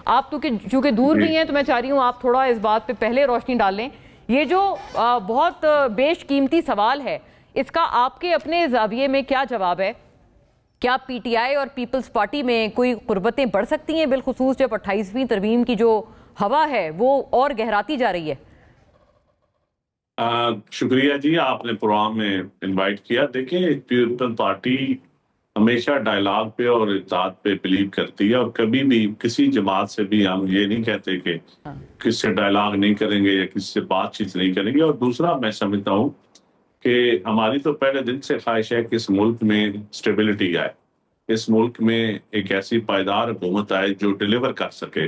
آپ تو چونکہ دور بھی ہیں تو میں چاہ رہی ہوں آپ تھوڑا اس بات پہ پہلے روشنی ڈال لیں. یہ جو بہت بیش قیمتی سوال ہے اس کا آپ کے اپنے زاویے میں کیا جواب ہے؟ کیا پی ٹی آئی اور پیپلز پارٹی میں کوئی قربتیں بڑھ سکتی ہیں، بالخصوص جب 28ویں ترمیم کی جو ہوا ہے وہ اور گہراتی جا رہی ہے؟ شکریہ جی، آپ نے پروگرام میں انوائٹ کیا. دیکھیں پیپل پارٹی ہمیشہ ڈائلاگ پہ اور اتحاد پہ بلیو کرتی ہے، اور کبھی بھی کسی جماعت سے بھی ہم یہ نہیں کہتے کہ کس سے ڈائلاگ نہیں کریں گے یا کس سے بات چیت نہیں کریں گے. اور دوسرا میں سمجھتا ہوں کہ ہماری تو پہلے دن سے خواہش ہے کہ اس ملک میں سٹیبلٹی آئے، اس ملک میں ایک ایسی پائیدار حکومت آئے جو ڈیلیور کر سکے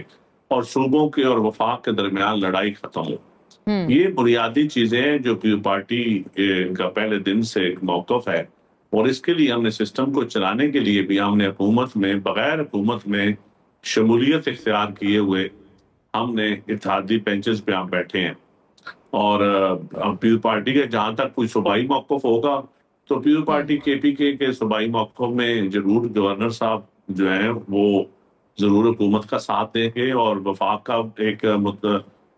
اور صوبوں کے اور وفاق کے درمیان لڑائی ختم ہو. یہ بنیادی چیزیں ہیں جو پیپل پارٹی کا پہلے دن سے ایک موقف ہے، اور اس کے لیے ہم نے سسٹم کو چلانے کے لیے بھی ہم نے حکومت میں بغیر حکومت میں شمولیت اختیار کیے ہوئے ہم نے اتحادی بینچز پہ ہم بیٹھے ہیں. اور پیپل پارٹی کے جہاں تک کوئی صوبائی موقف ہوگا تو پیپل پارٹی کے پی کے صوبائی موقف میں ضرور گورنر صاحب جو ہیں وہ ضرور حکومت کا ساتھ دیں گے اور وفاق کا ایک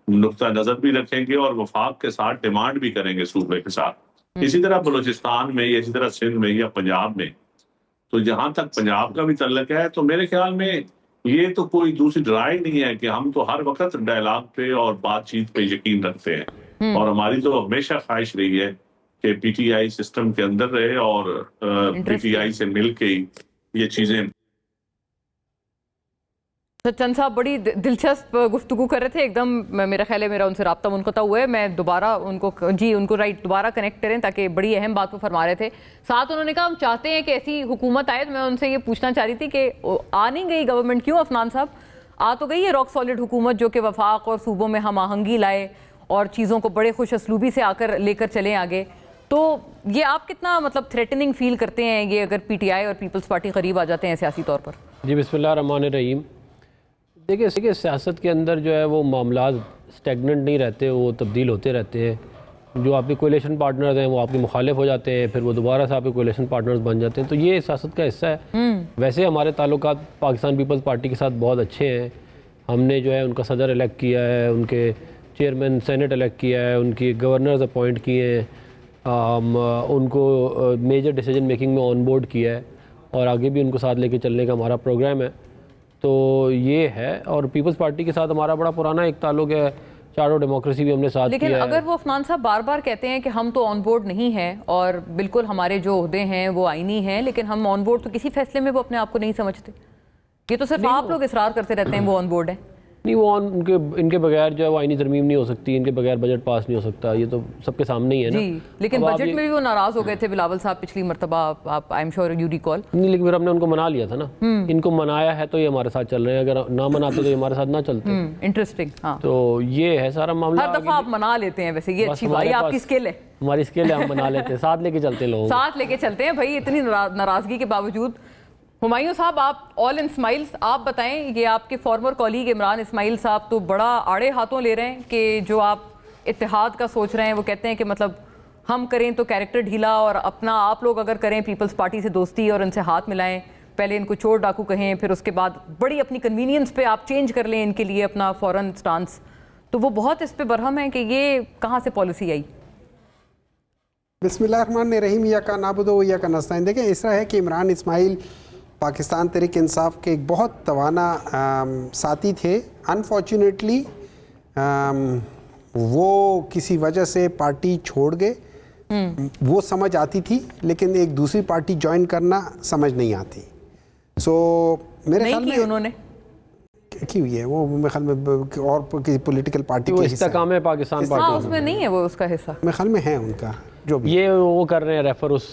نقطہ نظر بھی رکھیں گے اور وفاق کے ساتھ ڈیمانڈ بھی کریں گے صوبے کے ساتھ. اسی طرح بلوچستان میں یا اسی طرح سندھ میں یا پنجاب میں. تو جہاں تک پنجاب کا بھی تعلق ہے تو میرے خیال میں یہ تو کوئی دوسری رائے نہیں ہے کہ ہم تو ہر وقت ڈائلاگ پہ اور بات چیت پہ یقین رکھتے ہیں، اور ہماری تو ہمیشہ خواہش رہی ہے کہ پی ٹی آئی سسٹم کے اندر رہے اور پی ٹی آئی سے مل کے یہ چیزیں. چند صاحب بڑی دلچسپ گفتگو کر رہے تھے، ایک دم میرا خیال ہے میرا ان سے رابطہ منقطع ہوا ہے. میں دوبارہ ان کو دوبارہ کنیکٹ کریں تاکہ بڑی اہم بات وہ فرما رہے تھے. ساتھ انہوں نے کہا ہم چاہتے ہیں کہ ایسی حکومت آئے. میں ان سے یہ پوچھنا چاہ رہی تھی کہ آ نہیں گئی گورنمنٹ کیوں عفنان صاحب؟ آ تو گئی ہے راک سالڈ حکومت جو کہ وفاق اور صوبوں میں ہم آہنگی لائے اور چیزوں کو بڑے خوش اسلوبی سے لے کر چلیں آگے. تو یہ آپ کتنا مطلب تھریٹننگ فیل کرتے ہیں یہ اگر پی ٹی آئی اور پیپلز پارٹی قریب آ جاتے ہیں سیاسی طور پر؟ جی بسم اللہ الرحمن الرحیم. دیکھیں سیاست کے اندر جو ہے وہ معاملات سٹیگننٹ نہیں رہتے، وہ تبدیل ہوتے رہتے ہیں. جو آپ کے کولیشن پارٹنرز ہیں وہ آپ کے مخالف ہو جاتے ہیں، پھر وہ دوبارہ سے آپ کے کولیشن پارٹنرز بن جاتے ہیں. تو یہ سیاست کا حصہ ہے. ویسے ہمارے تعلقات پاکستان پیپلز پارٹی کے ساتھ بہت اچھے ہیں. ہم نے جو ہے ان کا صدر الیکٹ کیا ہے، ان کے چیئرمین سینٹ الیکٹ کیا ہے، ان کی گورنرز اپوائنٹ کیے ہیں، ان کو میجر ڈیسیجن میکنگ میں آن بورڈ کیا ہے، اور آگے بھی ان کو ساتھ لے کے چلنے کا ہمارا پروگرام ہے. تو یہ ہے. اور پیپلز پارٹی کے ساتھ ہمارا بڑا پرانا ایک تعلق ہے، چاروں ڈیموکریسی بھی ہم نے ساتھ کیا ہے. لیکن اگر وہ عفنان صاحب بار بار کہتے ہیں کہ ہم تو آن بورڈ نہیں ہیں اور بالکل ہمارے جو عہدے ہیں وہ آئینی ہیں، لیکن ہم آن بورڈ تو کسی فیصلے میں وہ اپنے آپ کو نہیں سمجھتے. یہ تو صرف آپ لوگ اصرار کرتے رہتے ہیں وہ آن بورڈ ہیں. نہیں، وہ ان کے بغیر جو ہے وہ آئینی ترمیم نہیں ہو سکتی، ان کے بغیر بجٹ پاس نہیں ہو سکتا. یہ تو سب کے سامنے ہی ہے نا. جی لیکن بجٹ میں بھی وہ ناراض ہو گئے تھے بلاول صاحب پچھلی مرتبہ، آپ I am sure you recall. نہیں، لیکن پھر ہم نے ان کو منا لیا تھا نا. ان کو منایا ہے تو یہ ہمارے ساتھ چل رہے ہیں، اگر نہ مناتے تو یہ ہمارے ساتھ نہ چلتے. انٹرسٹنگ. ہاں تو یہ ہے سارا معاملہ. ہر دفعہ آپ منا لیتے ہیں، ویسے یہ اچھی بات ہے، آپ کی اسکل ہے. ہماری اسکل ہے، ہم منا لیتے ہیں، ساتھ لے کے چلتے ہیں لوگوں کو. ساتھ لے کے چلتے ہیں بھائی اتنی ناراضگی کے باوجود. ہمایوں صاحب آپ آل ان اسمائلز، آپ بتائیں یہ آپ کے فارمر کولیگ عمران اسماعیل صاحب تو بڑا آڑے ہاتھوں لے رہے ہیں کہ جو آپ اتحاد کا سوچ رہے ہیں، وہ کہتے ہیں کہ مطلب ہم کریں تو کیریکٹر ڈھیلا، اور اپنا آپ لوگ اگر کریں پیپلز پارٹی سے دوستی اور ان سے ہاتھ ملائیں، پہلے ان کو چور ڈاکو کہیں، پھر اس کے بعد بڑی اپنی کنوینئنس پہ آپ چینج کر لیں ان کے لیے اپنا فورن سٹانس. تو وہ بہت اس پہ برہم ہیں کہ یہ کہاں سے پالیسی آئی؟ بسم اللہ الرحمن الرحیم. ایاک نعبد و ایاک نستعین. دیکھیں اس طرح ہے کہ عمران اسماعیل پاکستان تحریک انصاف کے ایک بہت توانا ساتھی تھے. انفارچونیٹلی وہ کسی وجہ سے پارٹی چھوڑ گئے. وہ سمجھ آتی تھی لیکن ایک دوسری پارٹی جوائن کرنا سمجھ نہیں آتی. سو میرے خیال میں انہوں نے کی ہوئی ہے وہ میرے خیال میں اور کسی پولیٹیکل پارٹی وہ استحکام ہے پاکستان پارٹی. اس میں نہیں ہے وہ اس کا حصہ میرے خیال میں ہے ان کا جو بھی. یہ وہ کر رہے ہیں ریفر اس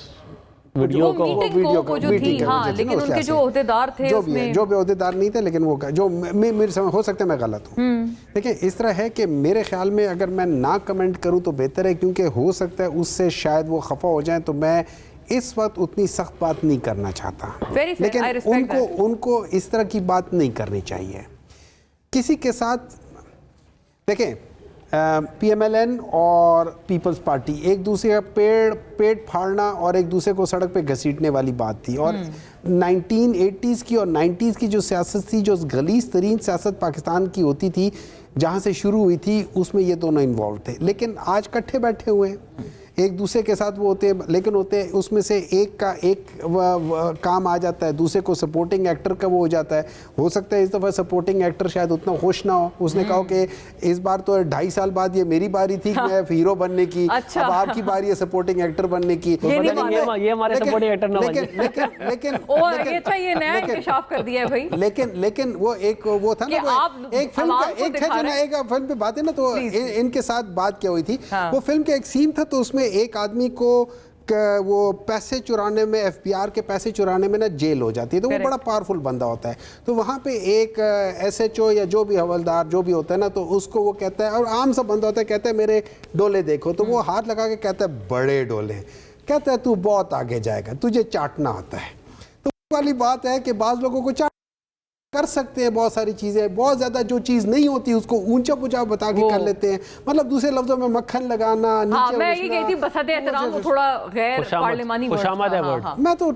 ویڈیو کو، ہاں، لیکن ان کے جو عہدیدار تھے جو بھی عہدیدار نہیں تھے، لیکن وہ جو میرے سمجھ ہو سکتا ہے میں غلط ہوں. دیکھیں اس طرح ہے کہ میرے خیال میں اگر میں نہ کمنٹ کروں تو بہتر ہے، کیونکہ ہو سکتا ہے اس سے شاید وہ خفا ہو جائیں. تو میں اس وقت اتنی سخت بات نہیں کرنا چاہتا، لیکن ان کو اس طرح کی بات نہیں کرنی چاہیے کسی کے ساتھ. دیکھیں PMLN اور پیپلز پارٹی ایک دوسرے کا پیٹ پھاڑنا اور ایک دوسرے کو سڑک پہ گھسیٹنے والی بات تھی. اور 1980s کی اور 90s کی جو سیاست تھی, جو غلیظ ترین سیاست پاکستان کی ہوتی تھی, جہاں سے شروع ہوئی تھی, اس میں یہ دونوں انوالو تھے. لیکن آج کٹھے بیٹھے ہوئے ہیں, ایک دوسرے کے ساتھ وہ ہوتے ہیں, لیکن ہوتے ہیں اس میں سے ایک کا ایک کام آ جاتا ہے, دوسرے کو سپورٹنگ ایکٹر کا وہ ہو جاتا ہے. ہو سکتا ہے اس دفعہ سپورٹنگ ایکٹر شاید اتنا خوش نہ ہو, اس نے کہا کہ اس بار تو 2.5 سال بعد یہ میری باری تھی میں ہیرو بننے کی, اب آپ کی باری ہے سپورٹنگ ایکٹر بننے کی. یہ ہمارے سپورٹنگ ایکٹر نہ لیکن وہ ایک وہ تھا نا, ایک فلم کا ایک ہے جو نا, ایک فلم پہ بات ہے نا, تو ان کے ساتھ بات کیا ہوئی تھی, وہ فلم کا ایک سین تھا, تو اس میں ایک آدمی کو وہ پیسے چرانے میں, FBR کے پیسے چرانے میں نا جیل ہو جاتی ہے, تو وہ بڑا پاورفل بندہ ہوتا ہے. تو وہاں پہ ایک SHO یا جو بھی حوالدار جو بھی ہوتا ہے نا, تو اس کو وہ کہتا ہے, اور عام سا بندہ ہوتا ہے, کہتا ہے میرے ڈولے دیکھو, تو وہ ہاتھ لگا کے کہتا ہے بڑے ڈولے, کہتا ہے تو بہت آگے جائے گا, تجھے چاٹنا آتا ہے. تو والی بات ہے کہ بعض لوگوں کو کر سکتے ہیں بہت ساری چیزیں, بہت زیادہ جو چیز نہیں ہوتی اس کو اونچا پوچھا بتا کے کر لیتے ہیں, مطلب دوسرے لفظوں میں مکھن لگانا. میں یہ کہتی ہوں بسط احترام وہ تھوڑا غیر پارلیمانی میں تو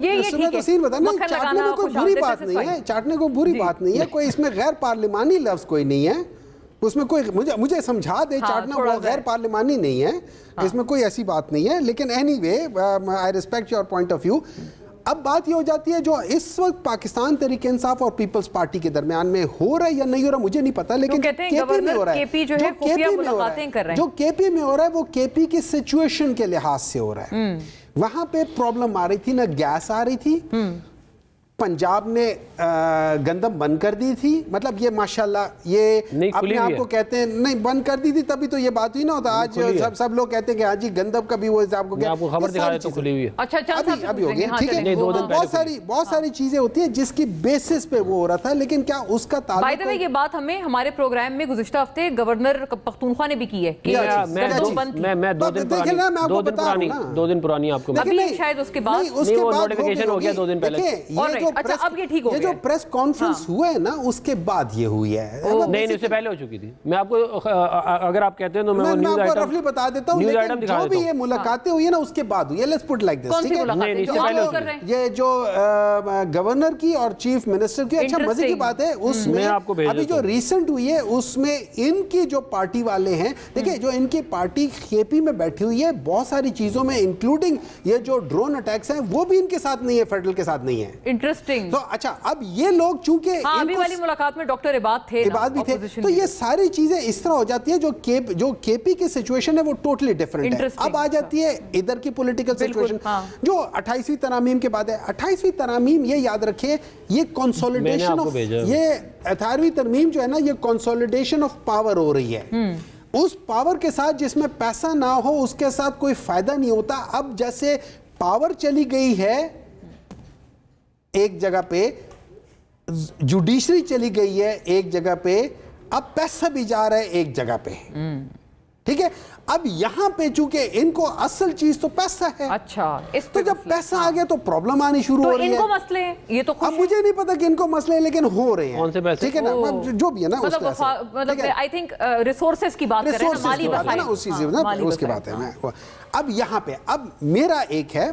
سین بتا نہیں, چاٹنے کو کوئی بری بات نہیں ہے, چاٹنے کو بری بات نہیں ہے, کوئی اس میں غیر پارلیمانی لفظ کوئی نہیں ہے, اس میں کوئی مجھے سمجھا دے, چاٹنا وہ غیر پارلیمانی نہیں ہے, اس میں کوئی ایسی بات نہیں ہے. لیکن anyway I respect your point of view. اب بات یہ ہو جاتی ہے جو اس وقت پاکستان تحریک انصاف اور پیپلز پارٹی کے درمیان میں ہو رہا ہے یا نہیں ہو رہا مجھے نہیں پتا, لیکن KP میں ہو رہا ہے, جو KP میں ہو رہا ہے وہ KP کی سچویشن کے لحاظ سے ہو رہا ہے. وہاں پہ پرابلم آ رہی تھی, نہ گیس آ رہی تھی, پنجاب نے گندم بند کر دی تھی, مطلب یہ ماشاءاللہ یہ اپنے آپ کو کہتے ہیں نہیں بند کر دی تھی, تبھی تو یہ بات ہوئی نہ ہوتا. آج سب لوگ کہتے ہیں کہ ہاں جی گندم کا بھی وہ آپ کو خبر دکھا دیتا ہوں کھلی ہوئی ہے, ابھی ہو گیا, ٹھیک ہے, بہت ساری چیزیں ہوتی ہیں جس کی بیسس پہ وہ ہو رہا تھا, لیکن کیا اس کا تعلق. بائی دا وے یہ بات ہمیں ہمارے پروگرام میں گزشتہ ہفتے گورنر پختونخوا نے بھی کی ہے کہ میں 2 دن پرانی آپ کو شاید اس کے بعد نوٹیفیکیشن ہو گیا 2 دن پہلے. اب یہ ٹھیک ہو یہ جو پریس کانفرنس ہوا ہے نا اس کے بعد یہ ہوئی ہے, نہیں اس سے پہلے ہو چکی تھی. میں آپ کو اگر آپ کہتے ہیں تو میں وہ نیوز آئٹم رفلی بتا دیتا ہوں, لیکن جو بھی یہ ملاقاتیں ہوئی ہیں نا اس کے بعد ہوئی ہے. لیٹس پٹ لائک دس, یہ جو گورنر کی اور چیف منسٹر کی, اچھا مزے کی بات ہے اس میں ابھی جو ریسنٹ ہوئی ہے اس میں ان کی جو پارٹی والے ہیں, دیکھیں جو ان کی پارٹی KP میں بیٹھی ہوئی ہے, بہت ساری چیزوں میں انکلوڈنگ یہ جو ڈرون اٹیکس ہیں وہ بھی ان کے ساتھ نہیں ہے, فیڈرل کے ساتھ نہیں ہے. انٹرسٹنگ. تو اچھا اب یہ لوگ چونکہ ابھی والی ملاقات میں ڈاکٹر عباد تھے, تو یہ ساری چیزیں اس طرح ہو جاتی ہے جو KP کی سچویشن ہے وہ ٹوٹلی ڈیفرنٹ ہے. اب آ جاتی ہے ادھر کی پولیٹیکل سچویشن جو 28ویں ترامیم کے بعد ہے. 28ویں ترامیم یہ یاد رکھے یہ کنسولیڈیشن آف, یہ 18ویں ترمیم جو ہے نا یہ کنسولیڈیشن آف پاور ہو رہی ہے. اس پاور کے ساتھ جس میں پیسہ نہ ہو اس کے ساتھ کوئی فائدہ نہیں ہوتا. اب جیسے پاور چلی گئی ہے ایک جگہ پہ, جوڈیشری چلی گئی ہے ایک جگہ پہ, اب پیسہ بھی جا رہا ہے ایک جگہ پہ, ٹھیک ہے. اب یہاں پہ چونکہ ان کو اصل چیز تو پیسہ ہے, اچھا تو جب پیسہ آ گیا تو پرابلم آنی شروع ہو رہی ہے. ان کو مسئلے ہیں, یہ تو اب مجھے نہیں پتا کہ ان کو مسئلے ہیں لیکن ہو رہے ہیں, ٹھیک ہے نا, جو بھی ہے نا مطلب آئی تھنک ریسورسز کی بات کر رہے ہیں, مالی وسائل, اس چیز اس کی بات ہے. اب یہاں پہ اب میرا ایک ہے,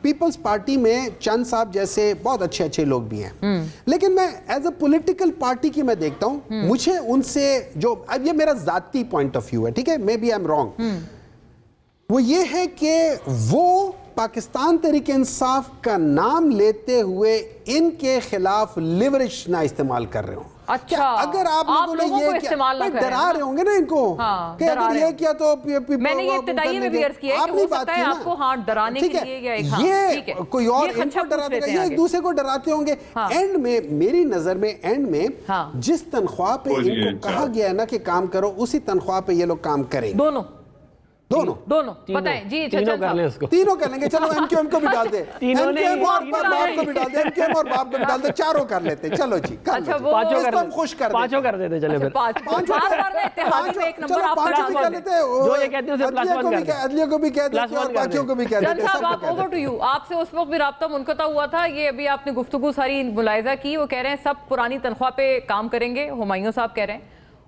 پیپلز پارٹی میں چند صاحب جیسے بہت اچھے اچھے لوگ بھی ہیں, لیکن میں ایز اے پولیٹیکل پارٹی کی میں دیکھتا ہوں, مجھے ان سے جو, اب یہ میرا ذاتی پوائنٹ آف ویو ہے, ٹھیک ہے, maybe I am wrong, وہ یہ ہے کہ وہ پاکستان تحریک انصاف کا نام لیتے ہوئے ان کے خلاف لیوریج نہ استعمال کر رہے ہوں. اچھا, اگر آپ لوگوں نے یہ ڈرا رہے ہوں گے نا ان کو کہ اگر یہ کیا تو میں نے یہ ابتدائی میں بھی عرض کیا ہے کہ ہو سکتا ہے آپ کو ہاں ڈرانے کے لیے یا یہ کوئی اور ان کو ڈراتے گا, یہ ایک دوسرے کو ڈراتے ہوں گے. اینڈ میں میری نظر میں اینڈ میں جس تنخواہ پہ ان کو کہا گیا ہے نا کہ کام کرو اسی تنخواہ پہ یہ لوگ کام کریں. دونوں بتائیں جی, تینوں کر لیں گے, چلو ایم کیو ایم کو بھی ڈال دیں, ایم کیو ایم اور باپ کو بھی ڈال دیں, ایم کیو ایم اور باپ کو بھی ڈال دیں, چاروں کر لیتے ہیں. چلو جی ہم خوش کر پانچوں کر دیتے, چلے عدلیہ کو بھی کہہ دیتے اور باقیوں کو بھی کہہ دیتے. آپ سے اس وقت بھی رابطہ منقطع ہوا تھا, یہ ابھی آپ نے گفتگو ساری ملاحظہ کی, وہ کہہ رہے ہیں سب پرانی تنخواہ پہ کام کریں گے, ہمایوں صاحب کہہ رہے ہیں,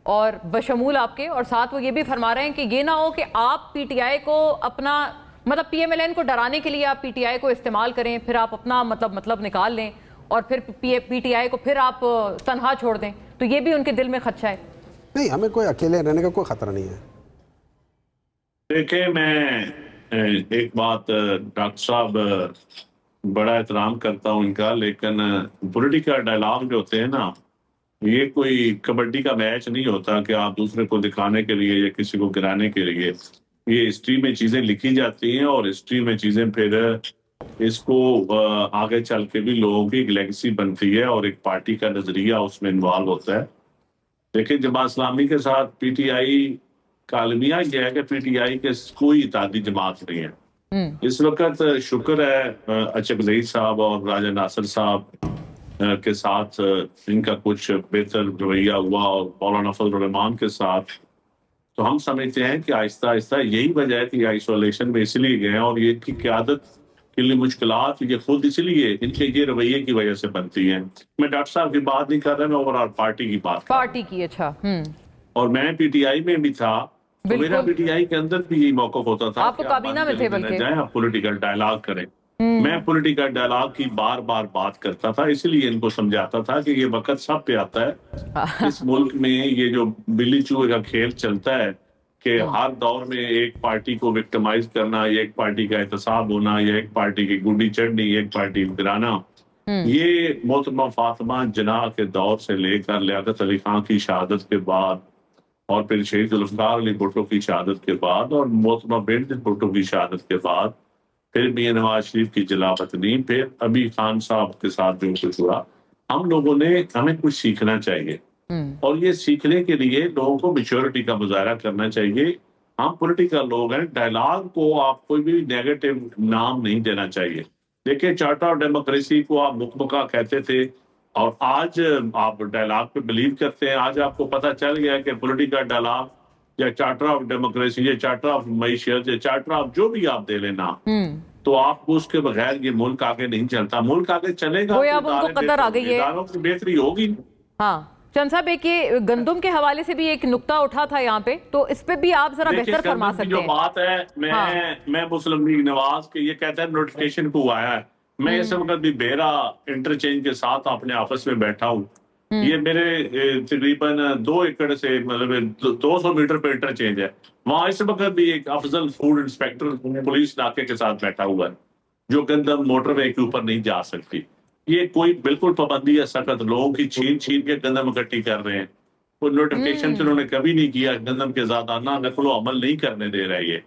اور بشمول آپ کے، اور ساتھ وہ یہ بھی فرما رہے ہیں کہ یہ نہ ہو کہ آپ پی ٹی آئی کو اپنا مطلب پی ایم ایل این کو ڈرانے کے لیے آپ پی ٹی آئی کو استعمال کریں، پھر آپ اپنا مطلب نکال لیں اور پھر پی ٹی آئی کو پھر آپ تنہا چھوڑ دیں، تو یہ بھی ان کے دل میں خدشہ ہے۔ نہیں، ہمیں کوئی اکیلے رہنے کا کوئی خطرہ نہیں ہے۔ دیکھیں، میں ایک بات ڈاکٹر صاحب بڑا احترام کرتا ہوں ان کا، لیکن پولیٹیکل ڈائلاگ جو ہوتے ہیں نا، یہ کوئی کبڈی کا میچ نہیں ہوتا کہ آپ دوسرے کو دکھانے کے لیے یا کسی کو گرانے کے لیے، یہ ہسٹری میں چیزیں لکھی جاتی ہیں اور ہسٹری میں چیزیں پھر اس کو آگے چل کے بھی لوگوں کی ایک لیگسی بنتی ہے اور ایک پارٹی کا نظریہ اس میں انوالو ہوتا ہے۔ دیکھیں، جماعت اسلامی کے ساتھ پی ٹی آئی کا المیہ یہ ہے کہ پی ٹی آئی کے کوئی اتحادی جماعت نہیں ہے اس وقت۔ شکر ہے اچکزئی صاحب اور راجہ ناصر صاحب کے ساتھ ان کا کچھ بہتر رویہ ہوا اور مولانا فضل الرحمان کے ساتھ، تو ہم سمجھتے ہیں کہ آہستہ آہستہ یہی وجہ ہے کہ یہ آئسولیشن میں اس لیے گئے ہیں، اور یہ کی قیادت کے لیے مشکلات یہ خود اس لیے ان کے یہ رویے کی وجہ سے بنتی ہیں۔ میں ڈاکٹر صاحب کی بات نہیں کر رہا، میں اوور آل پارٹی کی بات کر رہا ہوں۔ پارٹی کی، اچھا۔ اور میں پی ٹی آئی میں بھی تھا، تو میرا پی ٹی آئی کے اندر بھی یہی موقف ہوتا تھا آپ تو کابینہ میں تھے بلکہ، جائیں آپ پولیٹیکل ڈائلاگ کریں۔ میں پولیٹیکل ڈائلاگ کی بار بار بات کرتا تھا، اس لیے ان کو سمجھاتا تھا کہ یہ وقت سب پہ آتا ہے۔ اس ملک میں یہ جو بلی چوہے کا کھیل چلتا ہے کہ ہر دور میں ایک پارٹی کو وکٹمائز کرنا، یا ایک پارٹی کا احتساب ہونا، یا ایک پارٹی کی گڈی چڑھنی، ایک پارٹی کو گرانا، یہ محترمہ فاطمہ جناح کے دور سے لے کر لیاقت علی خان کی شہادت کے بعد، اور پھر شہید ذوالفقار علی بھٹو کی شہادت کے بعد، اور محترمہ بینظیر بھٹو کی شہادت کے بعد، پھر میاں نواز شریف کی جلاوطنی، پھر ابھی خان صاحب کے ساتھ جو کچھ ہوا، ہمیں کچھ سیکھنا چاہیے، اور یہ سیکھنے کے لیے لوگوں کو میچورٹی کا مظاہرہ کرنا چاہیے۔ ہم پولیٹیکل لوگ ہیں، ڈائلاگ کو آپ کوئی بھی نیگیٹو نام نہیں دینا چاہیے۔ دیکھیں، چارٹر آف ڈیموکریسی کو آپ مکمکہ کہتے تھے، اور آج آپ ڈائلاگ پہ بلیو کرتے ہیں۔ آج آپ کو پتہ چل گیا کہ پولیٹیکل ڈائلاگ یا چارٹر آف ڈیموکریسی یا چارٹر آف معیشت یا چارٹر آف جو بھی آپ دے لینا، تو آپ کو اس کے بغیر یہ ملک آگے نہیں چلتا۔ ملک آگے چلے گا، اب ان کو قدر آ گئی ہے، اداروں کی بہتری ہوگی۔ ہاں چند صاحب، ایک یہ گندم کے حوالے سے بھی ایک نقطہ اٹھا تھا یہاں پہ، تو اس پہ بھی آپ ذرا بہتر فرما سکتے ہیں۔ جو بات ہے، میں مسلم لیگ نواز کے یہ کہتا ہے نوٹیفیکیشن کو آیا ہے، میں اس وقت بھی بیرا انٹرچینج کے ساتھ اپنے آفس میں بیٹھا ہوں، یہ میرے تقریباً 2 ایکڑ سے مطلب 200 میٹر پہ انٹرچینج ہے، وہاں اس وقت بھی ایک افضل فوڈ انسپیکٹر پولیس ناکے کے ساتھ بیٹھا ہوا ہے، جو گندم موٹر وے کے اوپر نہیں جا سکتی۔ یہ کوئی بالکل پابندی ہے سخت، لوگوں کی چھین کے گندم اکٹھی کر رہے ہیں، کوئی نوٹیفیکیشن انہوں نے کبھی نہیں کیا، گندم کے زیادہ نقل و عمل نہیں کرنے دے رہے یہ،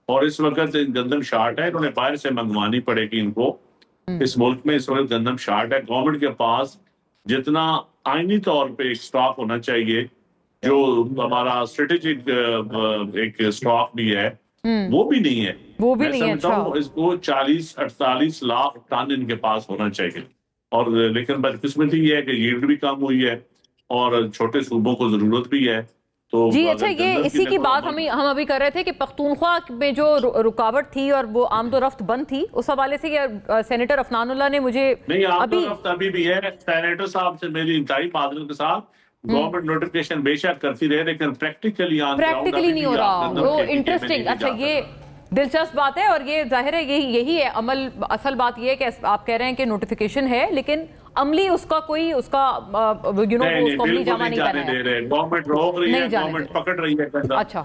اور اس وقت گندم شارٹ ہے، انہوں نے باہر سے منگوانی پڑے گی ان کو۔ اس ملک میں اس وقت گندم شارٹ ہے، گورنمنٹ کے پاس جتنا آئینی طور پہ ایک سٹاک ہونا چاہیے، جو ہمارا اسٹریٹجک ایک سٹاک بھی ہے، وہ بھی نہیں ہے۔ وہ بھی نہیں ہے، میں سمجھتا ہوں اس کو 40-48 لاکھ ٹن ان کے پاس ہونا چاہیے، اور لیکن بدقسمتی یہ ہے کہ ییلڈ بھی کم ہوئی ہے اور چھوٹے صوبوں کو ضرورت بھی ہے۔ تو جی اچھا، یہ اسی کی بات ہم ابھی کر رہے تھے کہ پختونخوا میں جو رکاوٹ تھی اور وہ آمد و رفت بند تھی، اس حوالے سے یہ سینیٹر عفنان اللہ نے مجھے نہیں، آمد و رفت ابھی بھی ہے۔ سینیٹر صاحب سے میری انتہائی معذرت کے ساتھ، گورنمنٹ نوٹیفیکیشن بے شک کرتی رہے، لیکن پریکٹیکلی نہیں ہو رہا۔ وہ انٹرسٹنگ، اچھا یہ دلچسپ بات ہے، اور یہ ظاہر ہے یہی ہے عمل۔ اصل بات یہ ہے کہ آپ کہہ رہے ہیں کہ نوٹیفیکیشن ہے، لیکن عملی اس کا کوئی اس کا عملی جامہ نہیں پہنا ہے۔ گورنمنٹ روک رہی ہے، گورنمنٹ پکڑ رہی ہے۔ اچھا